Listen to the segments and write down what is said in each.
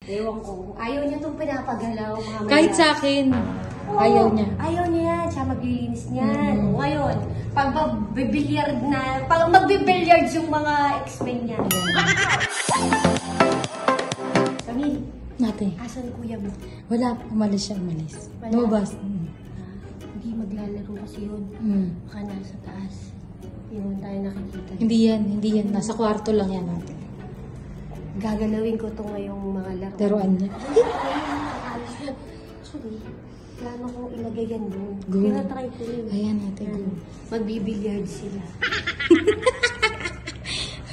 Ewan ko. Ayaw niya itong pinapagalaw. Kahit sa akin. Oo, Ayaw niya. Ayaw niya yan. Siya maglilinis niyan. Ngayon, pag magbibilyard na, pag magbibilyard yung mga X-Men niya. Camille. Nate. Asan kuya mo? Wala. Umalis siya. Umalis. Wala. Lumabas. Hindi maglalaro kasi yun. Baka nasa taas. Hindi naman tayo nakikita. Hindi yan. Hindi yan. Nasa kwarto lang yan natin. Gagalawin ko ito ngayong mga laro. Laruan niya. Hindi. Actually, plano kong ilagay yan doon. Go. Pinatry ko yun. Ayan natin. Go. Magbibilyard sila.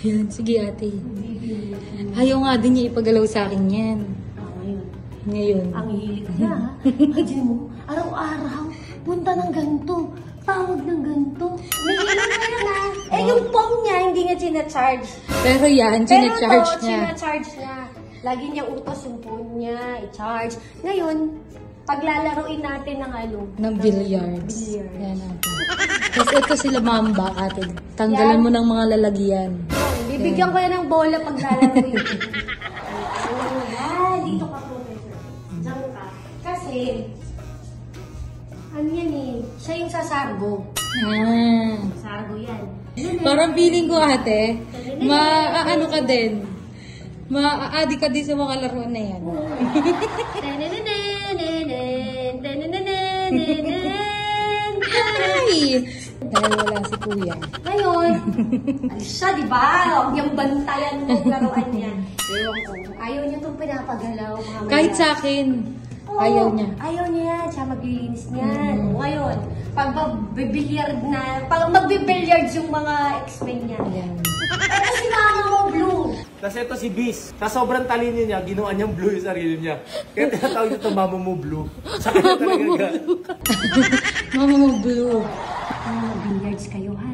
Ayan. Sige ate. Magbibilyard. Ayaw nga din niya ipagalaw sa akin yan. Ngayon. Ngayon. Ang hilig niya, ha? Imagine mo, araw-araw, punta ng ganito, tawag ng ganito. May ilan na yan, ha? Eh, yung phone niya, hindi niya sinacharge. Pero yan, sinacharge niya. Sinacharge niya. Lagi niya utos yung phone niya, i-charge. Ngayon, paglalaroin natin ng ano? Ng billiards. Billiards. Yan natin. Tapos ito sila mamba ate. Tanggalan Yan. mo ng mga lalagyan. Bibigyan ko yan ng bola pag lalaroin. Dito ka, professor. Diyan ka. Kasi, ano yan eh, siya yung sasargo. Sargo yan. Parang feeling ko ate, ano ka din. Maaadi ka din sa mga laruan na yan. Ay! Dahil wala si kuya. Ngayon, alis siya, di ba? Huwag niyang bantayan mo laruan niya. Ewan ko. Ayaw niya itong pinapagalaw. Kahit sa akin. Oo, Ayaw niya. Ayaw niya yan. Siya maglilinis niyan. Ngayon, pag magbibilyard na, pag magbibilyard yung mga X-Men niya. Ayan. Ito si mama mo, Blue. Tapos ito si Bis. Sa sobrang talino niya, ginawa niyang blue yung sarili niya. Kaya tinatawag ito Mama Mo Blue. Sa kanya talaga. Mama mo blue. Billiards kayo, ha?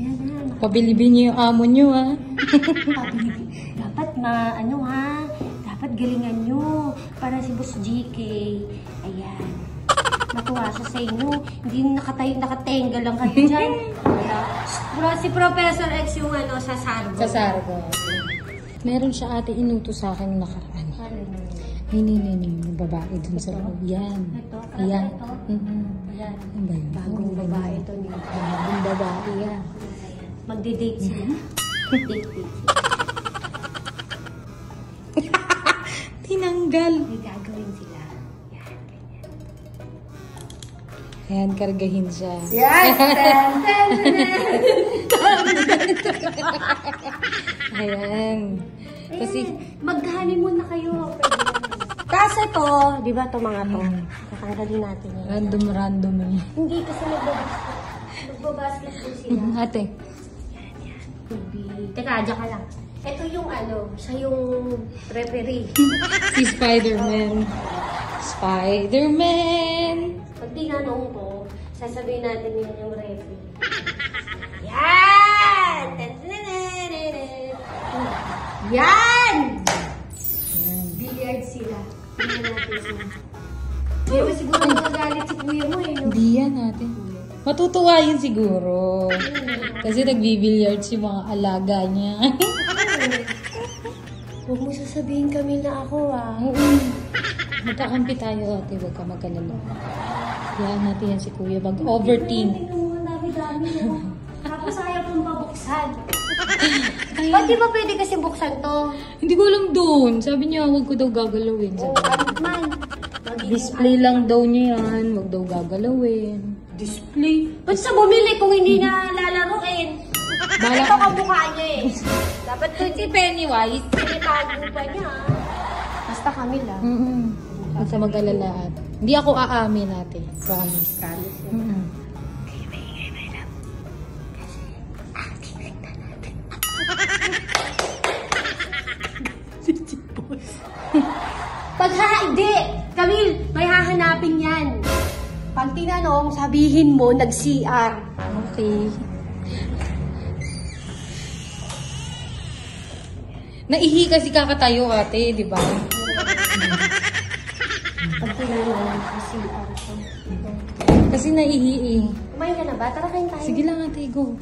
Yan, ha? Pabilibin niyo yung amo niyo ha. Dapat dapat galingan nyo. Para si Boss GK. Ayan. Matuwa siya sa inyo. Hindi nakatenga lang kayo dyan. Wala si Professor X yung sa Sargo. Sa Sargo. Meron siya ate inuto sa akin nakaraan. Yung babae dun sa loob. Yan. Ito? Ayan. Ito? Ayan. Ano ba yun? Bagong babae ito niya. Bagong babae yan. Magde-date sila. Date sila. Tinanggal. May gagawin sila. Yan, ganyan. Ayan, kargahin siya. Yan! Ayan. Kasi, mag-honeymoon na kayo. Kasi ito, di ba ito mga to? Tatanggalin natin yan. random eh. Hindi kasi magbabasketball sila. Ate. Teka, dyan ka lang. Ito yung siya yung referee. Si Spider-Man. Spider-Man! Pag tinanong ko, sasabihin natin yun yung referee. Yan! Yan! Billiard sila. Tingnan natin sila. Hindi ba siguro magagalit si kuya mo eh, no? Hindi yan natin. Matutuwa yun siguro. Kasi nagbibilyards yung mga alaga niya. Huwag mo sasabihin kami na ako Magkakampi tayo ate, huwag ka magkalala. Yan natin yan si kuya. Mag-overteam. Tingnan mo, dami-dami no? Tapos ayaw kong pabuksan. Ba't di ba pwede kasi buksan to? Hindi ko alam doon. Sabi niya, huwag ko daw gagalawin. Oo, man. Display lang daw niya yan. Huwag daw gagalawin. Display? Ba't sa bumili kung hindi na lalaroin? Ito ka mukha niya eh. Dapat ko si Pennywise. Sinitago pa niya. Basta kami lang. Huwag sa mag-alala at. Hindi ako aamin natin. Promise. Promise. Okay, may love. Kasi, activate na natin. Hindi! Camille, may hahanapin yan. Pag tinanong, sabihin mo, nag-CR. Okay. Naihi kasi kakatayo ate, di ba? Pag tinanong, nag-CR. Kasi naihi eh. Kumain ka na ba? Tara kain tayo. Sige lang ate, go.